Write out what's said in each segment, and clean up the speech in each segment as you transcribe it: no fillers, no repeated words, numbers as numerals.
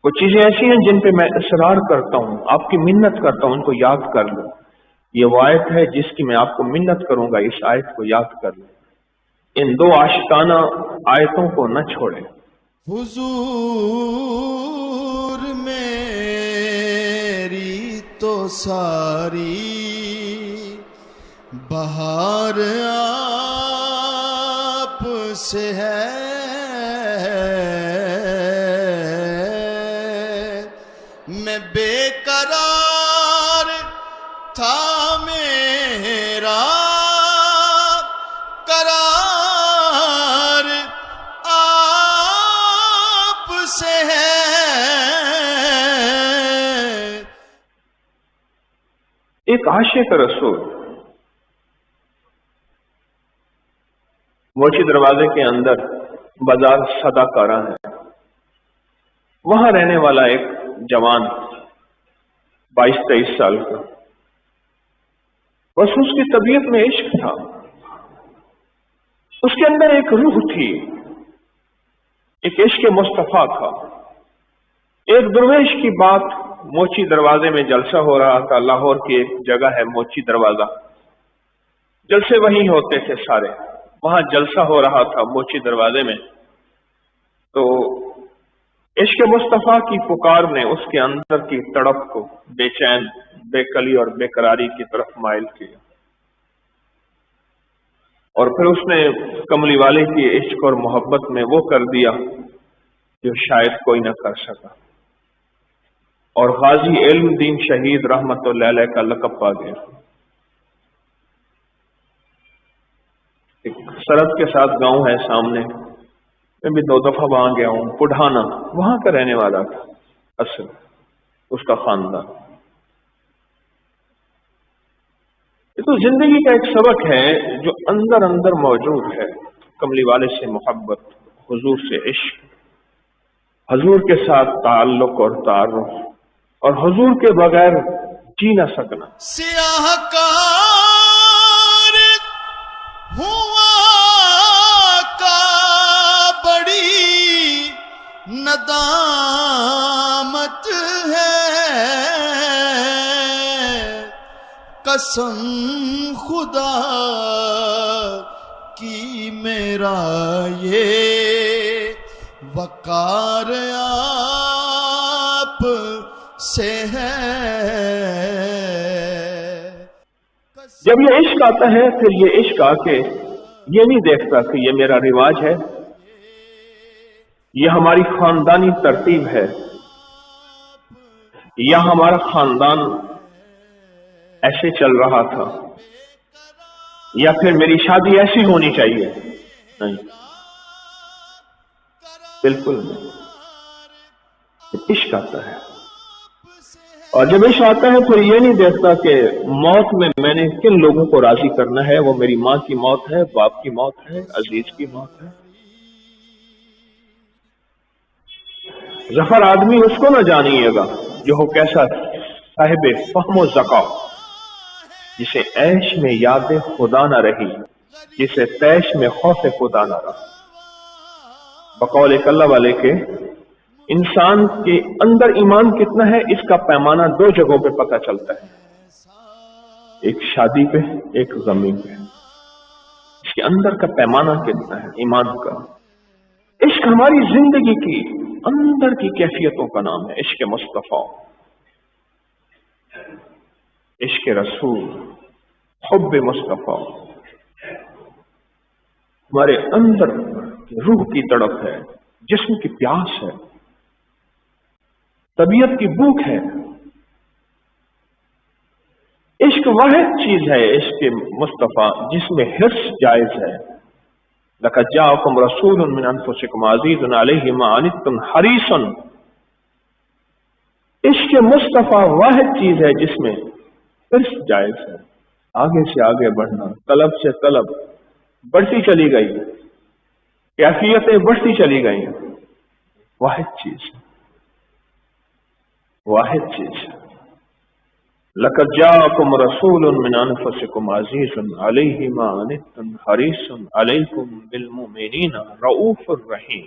کچھ چیزیں ایسی ہیں جن پہ میں اصرار کرتا ہوں، آپ کی منت کرتا ہوں ان کو یاد کر لوں. یہ وہ آیت ہے جس کی میں آپ کو منت کروں گا، اس آیت کو یاد کر لیں. ان دو عاشقانہ آیتوں کو نہ چھوڑیں. حضور میری تو ساری بہار آپ سے ہے، میں بے قرار تھا میرا قرار آپ سے ہے. ایک عاشق رسول موچی دروازے کے اندر بازار صدا کارا ہے، وہاں رہنے والا ایک جوان 22-23 سال کا، بس اس کی طبیعت میں عشق تھا، اس کے اندر ایک روح تھی، ایک عشق مصطفیٰ تھا. ایک درویش کی بات، موچی دروازے میں جلسہ ہو رہا تھا. لاہور کی ایک جگہ ہے موچی دروازہ، جلسے وہیں ہوتے تھے سارے، وہاں جلسہ ہو رہا تھا موچی دروازے میں. تو عشق مصطفیٰ کی پکار نے اس کے اندر کی تڑپ کو بے چین، بے کلی اور بے قراری کی طرف مائل کیا، اور پھر اس نے کملی والے کی عشق اور محبت میں وہ کر دیا جو شاید کوئی نہ کر سکا، اور غازی علم دین شہید رحمت اللہ علیہ کا لقب پا گیا. ایک سرحد کے ساتھ گاؤں ہے سامنے، میں بھی 2 دفعہ وہاں گیا ہوں. پڑھانا وہاں کا رہنے والا تھا اصل اس کا خاندان. یہ تو زندگی کا ایک سبق ہے جو اندر اندر موجود ہے. کملی والے سے محبت، حضور سے عشق، حضور کے ساتھ تعلق اور تعارف، اور حضور کے بغیر جی نہ سکنا. سیاہ کار ہوا کا بڑی ندامت ہے، قسم خدا کی میرا یہ وقار آپ سے ہے. جب یہ عشق آتا ہے پھر یہ عشق آ کے یہ نہیں دیکھتا کہ یہ میرا رواج ہے، یہ ہماری خاندانی ترتیب ہے، یا ہمارا خاندان ایسے چل رہا تھا، یا پھر میری شادی ایسی ہونی چاہیے. نہیں، بالکل نہیں. عشق آتا ہے، اور جب عشق آتا ہے پھر یہ نہیں دیکھتا کہ موت میں نے کن لوگوں کو راضی کرنا ہے. وہ میری ماں کی موت ہے، باپ کی موت ہے، عزیز کی موت ہے. ظفر آدمی اس کو نہ جانیے گا جو ہو کیسا صاحب فہم و ذکا، جسے عیش میں یاد خدا نہ رہی، جسے تیش میں خوف خدا نہ رہا. بقول ایک اللہ والے کے انسان کے اندر ایمان کتنا ہے اس کا پیمانہ 2 جگہوں پہ پتہ چلتا ہے، ایک شادی پہ، ایک غمی پہ. اس کے اندر کا پیمانہ کتنا ہے ایمان کا. عشق ہماری زندگی کی اندر کی کیفیتوں کا نام ہے. عشق مصطفیٰ، عشق رسول، حب مصطفیٰ ہمارے اندر روح کی تڑپ ہے، جسم کی پیاس ہے، طبیعت کی بھوک ہے. عشق واحد چیز ہے، عشق مصطفیٰ، جس میں حرص جائز ہے. لقد جاءکم رسول من انفسکم عزیز علیہ ما عنتم حریص. عشق مصطفیٰ واحد چیز ہے جس میں حرص جائز ہے، آگے سے آگے بڑھنا، طلب سے طلب بڑھتی چلی گئی، کیفیتیں بڑھتی چلی گئی. واحد چیز، واحد چیز. لقد جاءکم رسول من انفسکم عزیز علیہ ما عنتم حریص علیکم بالمؤمنین رؤوف الرحیم.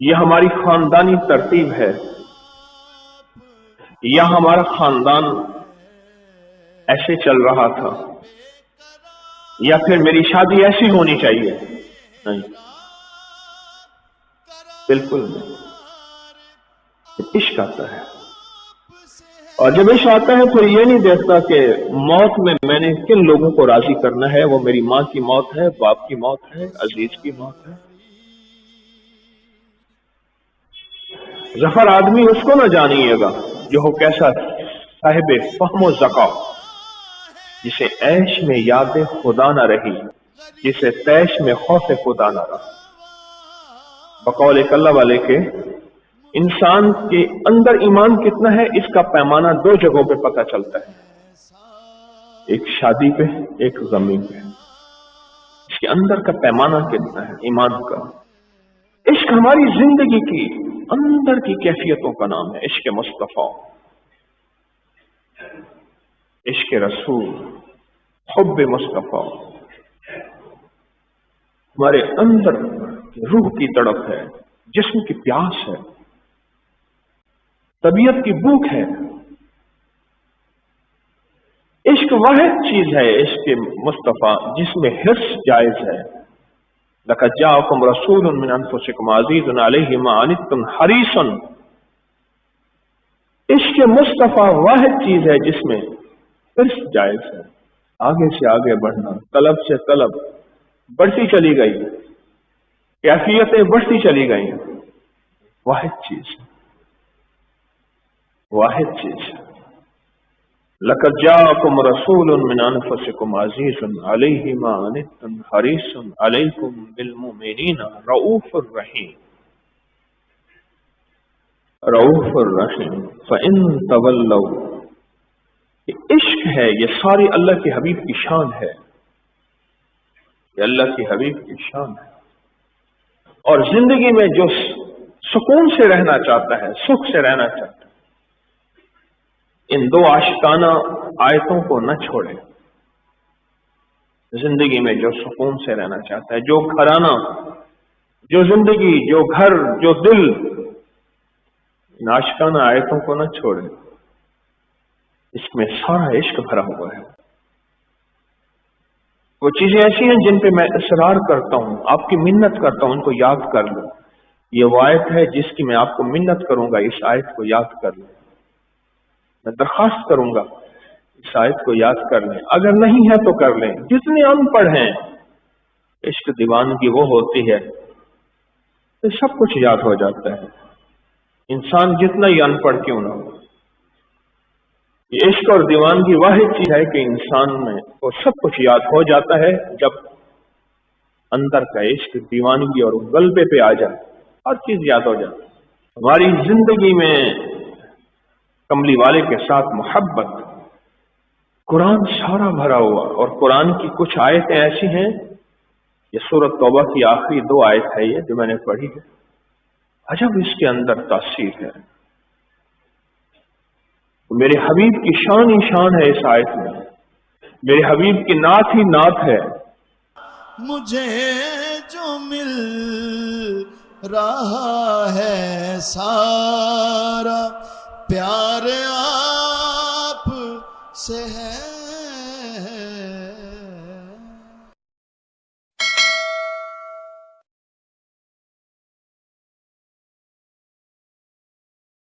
یہ ہماری خاندانی ترتیب ہے، یا ہمارا خاندان ایسے چل رہا تھا، یا پھر میری شادی ایسی ہونی چاہیے؟ نہیں، بالکل نہیں۔ عشق آتا ہے، اور جب عشق آتا ہے پھر یہ نہیں دیکھتا کہ موت میں نے کن لوگوں کو راضی کرنا ہے، وہ میری ماں کی موت ہے، باپ کی موت ہے، عزیز کی موت ہے۔ ظفر آدمی اس کو نہ جانیے گا جو ہو کیسا صاحب فہم و ذکا، جسے عیش میں یاد خدا نہ رہی، جسے تیش میں خوف خدا نہ رہا۔ بقول ایک اللہ والے کے، انسان کے اندر ایمان کتنا ہے اس کا پیمانہ دو جگہوں پہ پتہ چلتا ہے، ایک شادی پہ، ایک غمی پہ۔ اس کے اندر کا پیمانہ کتنا ہے ایمان کا۔ عشق ہماری زندگی کی اندر کی کیفیتوں کا نام ہے، عشق مصطفیٰ، عشق رسول، حب مصطفیٰ ہمارے اندر روح کی تڑپ ہے، جسم کی پیاس ہے، طبیعت کی بھوک ہے۔ عشق واحد چیز ہے، عشق مصطفیٰ، جس میں حرص جائز ہے۔ لَقَدْ جَاءَكُمْ رَسُولٌ مِّنْ أَنفُسِكُمْ عَزِيزٌ عَلَيْهِ مَا عَنِتُّمْ حَرِيصٌ۔ عشق مصطفیٰ واحد چیز ہے جس میں حرص جائز ہے، آگے سے آگے بڑھنا، طلب سے طلب بڑھتی چلی گئی، کیفیتیں بڑھتی چلی گئی، واحد چیز، واحد چیز۔ لَقَدْ جَاءَكُمْ رَسُولٌ مِّنْ أَنفُسِكُمْ عَزِيزٌ عَلَيْهِ مَا عَنِتُّمْ حَرِيصٌ عَلَيْكُمْ بِالْمُؤْمِنِينَ رَءُوفٌ رَحِيمٌ۔ رؤوف الرحیم۔ فَإِن تَوَلَّوْا، یہ عشق ہے، یہ ساری اللہ کے حبیب کی شان ہے، یہ اللہ کے حبیب کی شان ہے۔ اور زندگی میں جو سکون سے رہنا چاہتا ہے، سکھ سے رہنا چاہتا ہے، ان دو عاشقانہ آیتوں کو نہ چھوڑے۔ زندگی میں جو سکون سے رہنا چاہتا ہے، جو گھرانہ، جو زندگی، جو گھر، جو دل، ان عاشقانہ آیتوں کو نہ چھوڑے، اس میں سارا عشق بھرا ہوا ہے۔ وہ چیزیں ایسی ہیں جن پہ میں اصرار کرتا ہوں، آپ کی منت کرتا ہوں، ان کو یاد کر لو۔ یہ وہ آیت ہے جس کی میں آپ کو منت کروں گا، اس آیت کو یاد کر لیں۔ میں درخواست کروں گا اس آیت کو یاد کر لیں، اگر نہیں ہے تو کر لیں۔ جتنے ان پڑھ ہیں، عشق دیوانگی وہ ہوتی ہے تو سب کچھ یاد ہو جاتا ہے، انسان جتنا ہی ان پڑھ کیوں نہ ہو۔ یہ عشق اور دیوانگی واحد چیز ہے کہ انسان میں وہ سب کچھ یاد ہو جاتا ہے جب اندر کا عشق، دیوانگی اور غلبے پہ آ جائے، ہر چیز یاد ہو جاتی ہے۔ ہماری زندگی میں کملی والے کے ساتھ محبت، قرآن سارا بھرا ہوا، اور قرآن کی کچھ آیتیں ایسی ہیں، یہ سورۃ توبہ کی آخری 2 آیت ہے یہ جو میں نے پڑھی ہے، عجب اس کے اندر تاثیر ہے۔ میرے حبیب کی شان ہی شان ہے اس آیت میں، میرے حبیب کی نعت ہی نعت ہے۔ مجھے جو مل رہا ہے سارا پیار